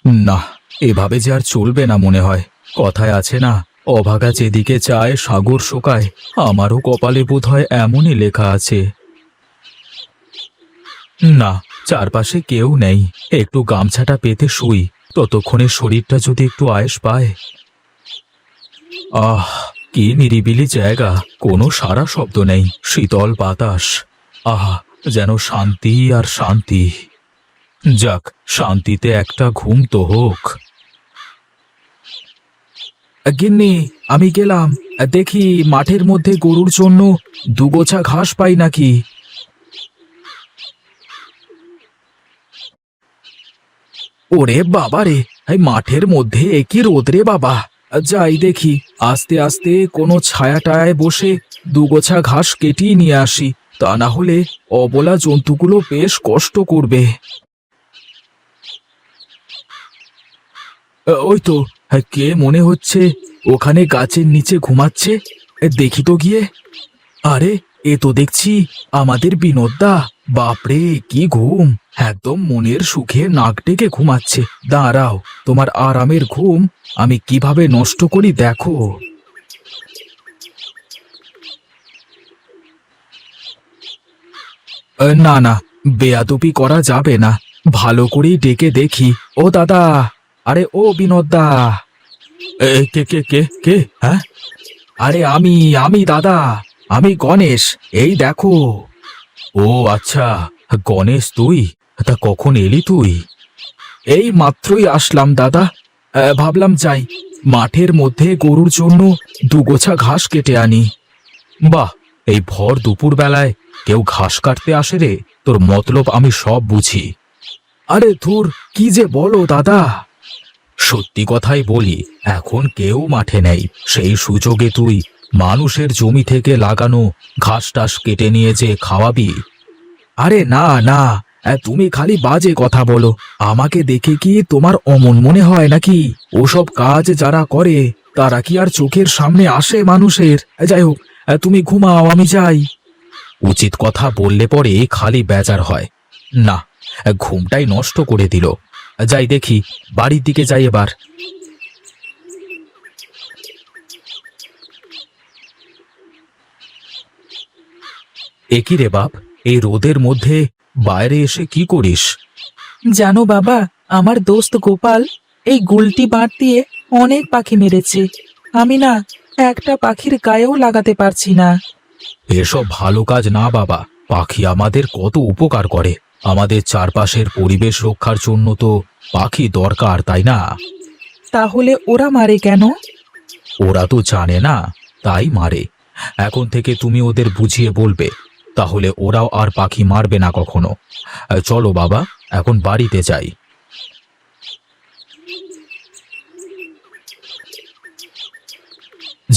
না, এভাবে যে আর চলবে না মনে হয়। কথায় আছে না, অভাগা যেদিকে চায় সাগর শোকায়। আমারও কপালে বোধহয় এমনই লেখা আছে। না, চারপাশে কেউ নেই। একটু গামছাটা পেতে শুই, ততক্ষণে শরীরটা যদি একটু আয়েশ পায়। আহ, কি নিরিবিলি জায়গা, কোনো সারা শব্দ নেই, শীতল বাতাস। আহা, যেন শান্তি আর শান্তি। যাক, শান্তিতে একটা ঘুম তো হোক। গিন্নি, আমি গেলাম। দেখি মাঠের মধ্যে গরুর জন্য দুগোছা ঘাস পাই নাকি। ওরে বাবা রে, এই মাঠের মধ্যে একই রোদ রে বাবা। যাই দেখি, আস্তে আস্তে কোনো ছায়াটায় বসে দুগোছা ঘাস কেটিয়ে নিয়ে আসি। তা না হলে অবলা জন্তুগুলো বেশ কষ্ট করবে। ওই তো, কে মনে হচ্ছে ওখানে গাছের নিচে ঘুমাচ্ছে। দেখি তো গিয়ে। আরে, এ তো দেখছি আমাদের বিনোদদা। বাপরে, কি ঘুম! একদম মনের সুখে নাক ডেকে ঘুমাচ্ছে। দাঁড়াও, তোমার আরামের ঘুম আমি কিভাবে নষ্ট করি দেখো। না না, বেয়াদবি করা যাবে না। ভালো করেই ডেকে দেখি। ও দাদা! আরে ও বিনোদদা! কে কে কে কে হ্যাঁ? আরে আমি দাদা, আমি গণেশ। এই দেখো। ও আচ্ছা, গণেশ তুই? তা কখন এলি তুই? এই মাত্রই আসলাম দাদা। ভাবলাম যাই, মাঠের মধ্যে গরুর জন্য দুগোছা ঘাস কেটে আনি। বাহ, এই ভর দুপুর বেলায় কেউ ঘাস কাটতে আসে রে? তোর মতলব আমি সব বুঝি। আরে ধুর, কি যে বলো দাদা! সত্যি কথাই বলি, এখন কেউ মাঠে নেই। সেই সুযোগে তুই মানুষের জমি থেকে লাগানো ঘাস টাস কেটে নিয়ে যে খাওয়াবি? আরে না না, তুমি খালি বাজে কথা বলো। আমাকে দেখে কি তোমার অমন মনে হয় নাকি? ওসব কাজ যারা করে তারা কি আর চোখের সামনে আসে মানুষের? যাই হোক, তুমি ঘুমাও, আমি যাই। উচিত কথা বললে পরে খালি বেজার হয়। না, ঘুমটাই নষ্ট করে দিল। যাই দেখি, বাড়ির দিকে যাই এবার। একি রে বাপ, এই রোদের মধ্যে বাইরে এসে কি করিস? জানো বাবা, আমার দোস্ত গোপাল এই গুলটি বাঁট দিয়ে অনেক পাখি মেরেছে। আমি না একটা পাখির গায়েও লাগাতে পারছি না। এসব ভালো কাজ না বাবা। পাখি আমাদের কত উপকার করে। আমাদের চারপাশের পরিবেশ রক্ষার জন্য তো পাখি দরকার, তাই না? তাহলে ওরা মারে কেন? ওরা তো জানে না, তাই মারে। এখন থেকে তুমি ওদের বুঝিয়ে বলবে, তাহলে ওরাও আর পাখি মারবে না কখনো। চলো বাবা, এখন বাড়িতে যাই।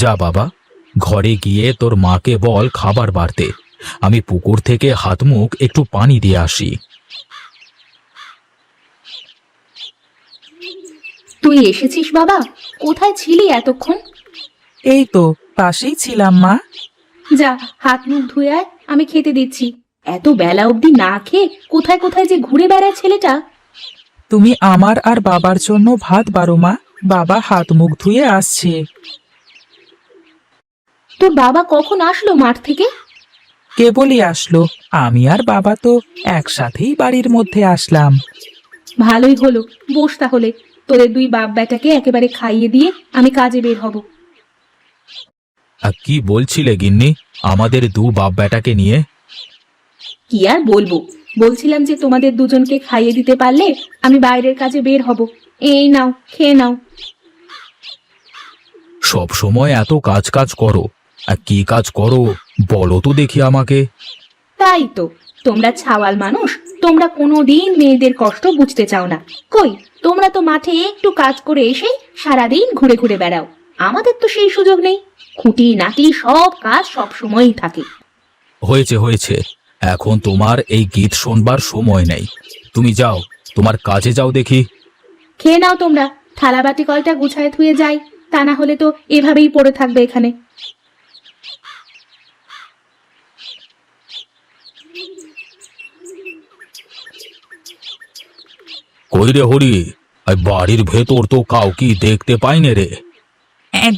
যা বাবা, ঘরে গিয়ে তোর মাকে বল খাবার বাড়তে। আমি পুকুর থেকে হাত মুখ একটু পানি দিয়ে আসি। তুই এসেছিস বাবা? কোথায় ছিলি এতক্ষণ? এই তো পাশেই ছিলাম মা। যা, হাত মুখ ধুয়ে আয়, আমি খেতে দিচ্ছি। এত বেলা অবধি না খেয়ে কোথায় কোথায় যে ঘুরে বেড়ায় ছেলেটা। তুমি আমার আর বাবার জন্য ভাত বাড়ো মা। বাবা হাত মুখ ধুয়ে আসছে। তোর বাবা কখন আসলো মাঠ থেকে? কেবলই আসলো। আমি আর বাবা তো একসাথেই বাড়ির মধ্যে আসলাম। ভালোই হলো, বস তাহলে। তোদের দুই বাপ বেটাকে একেবারে খাইয়ে দিয়ে আমি কাজে বের হব। কি বলছিলে গিন্নি, আমাদের দু বাপ বেটাকে নিয়ে? কি আর বলবো, বলছিলাম যে তোমাদের দুজনকে খাইয়ে দিতে পারলে আমি বাইরের কাজে বের হব। এই নাও, খেয়ে নাও। সব সময় এত কাজ কাজ করো, আর কি কাজ করো বলো তো দেখি আমাকে। তাই তো, তোমরা ছাওয়াল মানুষ, তোমরা কোনোদিন মেয়েদের কষ্ট বুঝতে চাও না। কই, তোমরা তো মাঠে একটু কাজ করে এসে সারাদিন ঘুরে ঘুরে বেড়াও। আমাদের তো সেই সুযোগ নেই। খুঁটি নাটি সব কাজ সব সময়ই থাকে। হয়েছে হয়েছে, এখন তোমার এই গীত শোনবার সময় নেই। তুমি যাও, তোমার কাজে যাও দেখি। খেয়ে নাও তোমরা, থালা বাটি কয়টা গুছায় থুয়ে যাই, তা না হলে তো এভাবেই পড়ে থাকবে এখানে। কই রে হরি, এই বাড়ির ভেতর তো কাউকে দেখতে পাইনে রে।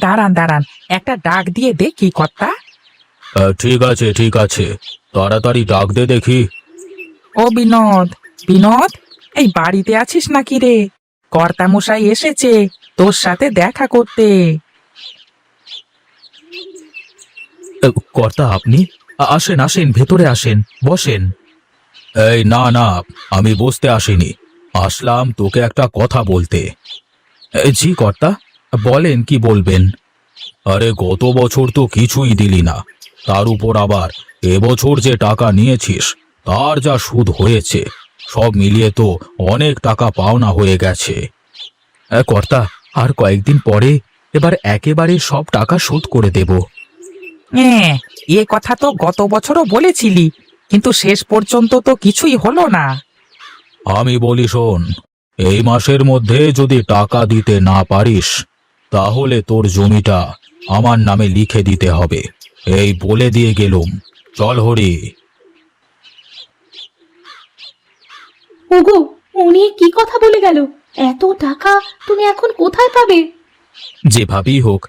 দাঁড়ান দাঁড়ান, একটা ডাক দিয়ে দেখি কর্তা। ঠিক আছে ঠিক আছে, তাড়াতাড়ি ডাক দে দেখি। ও বিনোদ, বিনোদ, এই বাড়িতে আছিস নাকি রে? কর্তা মশাই এসেছে তোর সাথে দেখা করতে। কর্তা আপনি? আসেন আসেন, ভেতরে আসেন, বসেন। এই না না, আমি বসতে আসিনি, আসলাম তোকে একটা কথা বলতে। জি কর্তা, বলেন কি বলবেন। আরে গত বছর তো কিছুই দিলি না, তার উপর আবার এবছর যে টাকা নিয়েছিস তার যা সুদ হয়েছে, সব মিলিয়ে তো অনেক টাকা পাওনা হয়ে গেছে। কর্তা, আর কয়েকদিন পরে এবার একেবারে সব টাকা শোধ করে দেব। হ্যাঁ, এ কথা তো গত বছরও বলেছিলি, কিন্তু শেষ পর্যন্ত তো কিছুই হলো না। আমি বলি শোন, এই মাসের মধ্যে যদি টাকা দিতে না পারিস তাহলে তোর জমিটা আমার নামে লিখে দিতে হবে, এই বলে দিয়ে গেলুম। চল হরি। ওগো, উনি কি কথা বলে গেল? এত টাকা তুমি এখন কোথায় পাবে? যেভাবেই হোক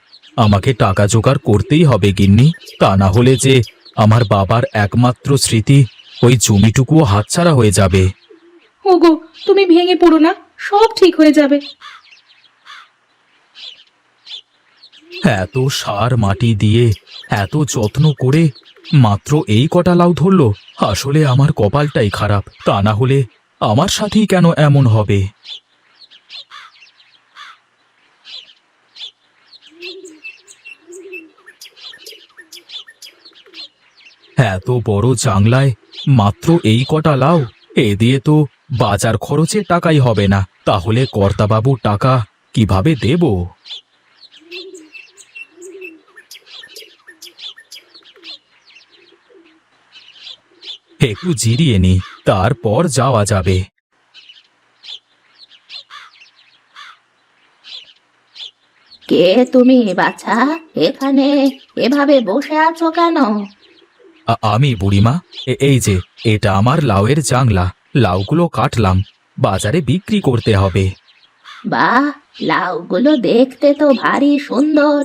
আমাকে টাকা জোগাড় করতেই হবে গিন্নি, তা না হলে যে আমার বাবার একমাত্র স্মৃতি ওই জমিটুকুও হাতছাড়া হয়ে যাবে। ওগো, তুমি ভেঙে পড়ো না, সব ঠিক হয়ে যাবে। এত সার মাটি দিয়ে এত যত্ন করে মাত্র এই কটা লাউ ধরলো, আসলে আমার কপালটাই খারাপ, তা না হলে আমার সাথেই কেন এমন হবে। এত বড় জাংলায় মাত্র এই কটা লাউ, এ দিয়ে তো বাজার খরচের টাকাই হবে না, তাহলে কর্তাবাবুর টাকা কিভাবে দেব? একটু জিরিয়ে নি, তারপর যাওয়া যাবে। কে তুমি বাছা? এখানে এভাবে বসে আছো কেন? আমি বুড়িমা, এই যে এটা আমার লাউয়ের জাংলা, লাউগুলো কাটলাম, বাজারে বিক্রি করতে হবে। বাহ, লাউগুলো দেখতে তো ভারী সুন্দর।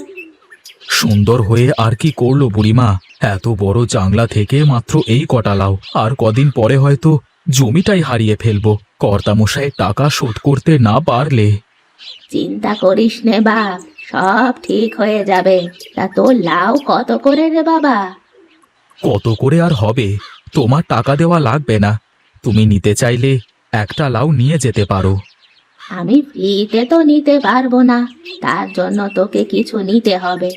সুন্দর হয়ে আর কি করলো বুড়িমা, এত বড় জাংলা থেকে মাত্র এই কটা লাউ, আর কদিন পরে হয়তো জমিটাই হারিয়ে ফেলবো কর্তামশাইয়ের টাকা শোধ করতে না পারলে। চিন্তা করিস নে বাপ, সব ঠিক হয়ে যাবে। তা তোর লাউ কত করে রে বাবা? কত করে আর হবে, তোমার টাকা দেওয়া লাগবে না, তুমি নিতে চাইলে একটা লাউ নিয়ে যেতে পারো। আমি ফ্রিতে তো নিতে পারবো না, তার জন্য তোকে কিছু নিতে হবে।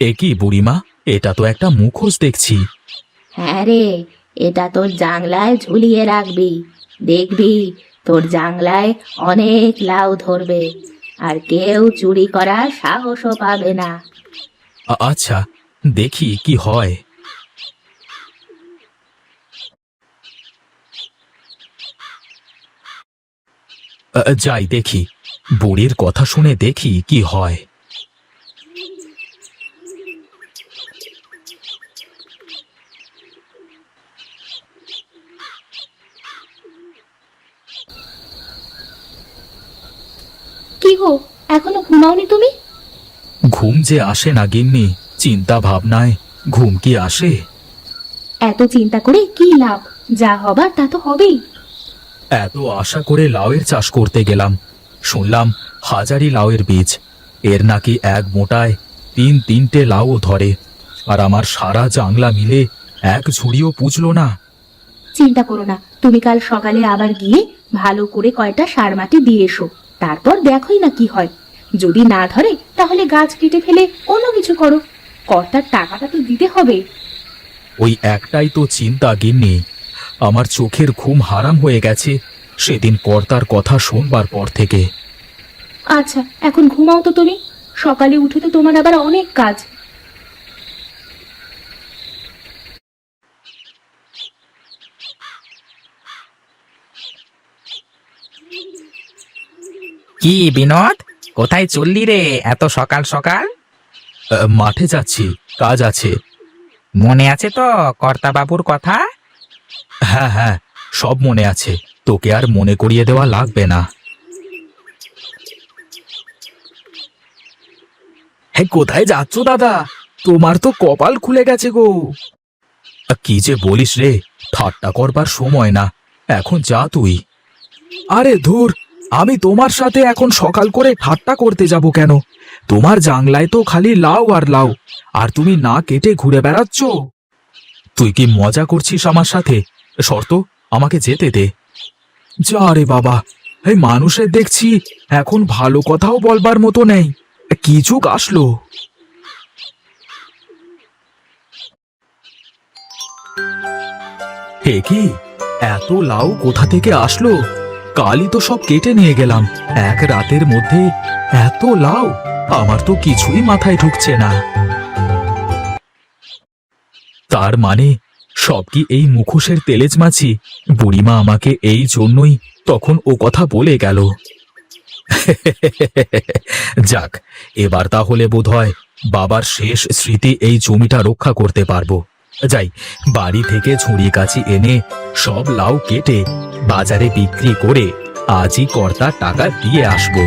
এ কি বুড়িমা, এটা তো একটা মুখোশ দেখছি। হ্যাঁ রে, এটা তোর জাংলায় ঝুলিয়ে রাখবি, দেখবি তোর জাংলায় অনেক লাউ ধরবে, আর কেউ চুরি করার সাহসও পাবে না। আচ্ছা, দেখি কি হয়। যাই দেখি, বুড়ির কথা শুনে দেখি কি হয়। কি গো, এখনো ঘুমাওনি তুমি? ঘুম যে আসে না গিন্নি, চিন্তা ভাবনায় ঘুম কি আসে? এত চিন্তা করে কি লাভ? যা হবার তা তো হবেই। এত আশা করে লাউয়ের চাষ করতে গেলাম, শুনলাম হাজারি লাউয়ের বীজ, এর নাকি এক মোটায় 3-3টে লাউও ধরে, আর আমার সারা জাংলা মিলে এক ঝুড়িও পুজলো না। চিন্তা করো না, তুমি কাল সকালে আবার গিয়ে ভালো করে কয়টা সার মাটি দিয়ে এসো, তারপর দেখোই না কি হয়। যদি না ধরে তাহলে গাছ কেটে ফেলে অন্য কিছু করো, কর্তার টাকাটা তো দিতে হবে। ওই একটাই তো চিন্তা গিন্নি, আমার চোখের ঘুম হারাম হয়ে গেছে সেদিন কর্তার কথা শোনবার পর থেকে। আচ্ছা, এখন ঘুমাও তো তুমি, সকালে উঠে তো তোমার আবার অনেক কাজ। কি বিনোদ, কোথায় চললি রে এত সকাল সকাল? মাঠে যাচ্ছি, কাজ আছে। মনে আছে তো কর্তা বাবুর কথা? হ্যাঁ হ্যাঁ, সব মনে আছে, তোকে আর মনে করিয়ে দেওয়া লাগবে না। হ্যাঁ, কোথায় যাচ্ছ দাদা? তোমার তো কপাল খুলে গেছে গো। কি যে বলিস রে, ঠাট্টা করবার সময় না, এখন যা তুই। আরে ধুর, আমি তোমার সাথে এখন সকাল করে ঠাট্টা করতে যাব কেন? তোমার জাংলায় তো খালি লাউ আর লাউ, আর তুমি না কেটে ঘুরে বেড়াচ্ছ। তুই কি মজা করছিস আমার সাথে? শর্ত, আমাকে যেতে দে। যা রে বাবা, এই মানুষের দেখছি এখন ভালো কথাও বলবার মতো নেই। কি যুগ আসলো! হে কি, এত লাউ কোথা থেকে আসলো? কালই তো সব কেটে নিয়ে গেলাম, এক রাতের মধ্যে এত লাউ! আমার তো কিছুই মাথায় ঢুকছে না। তার মানে সব কি এই মুখোশের তেলেজ মাছি? বুড়িমা আমাকে এই জন্যই তখন ও কথা বলে গেল। যাক, এবার তাহলে বোধহয় বাবার শেষ স্মৃতি এই জমিটা রক্ষা করতে পারবো। যাই, বাড়ি থেকে ঝুড়ি কাছি এনে সব লাউ কেটে বাজারে বিক্রি করে আজই কর্তার টাকা দিয়ে আসবো।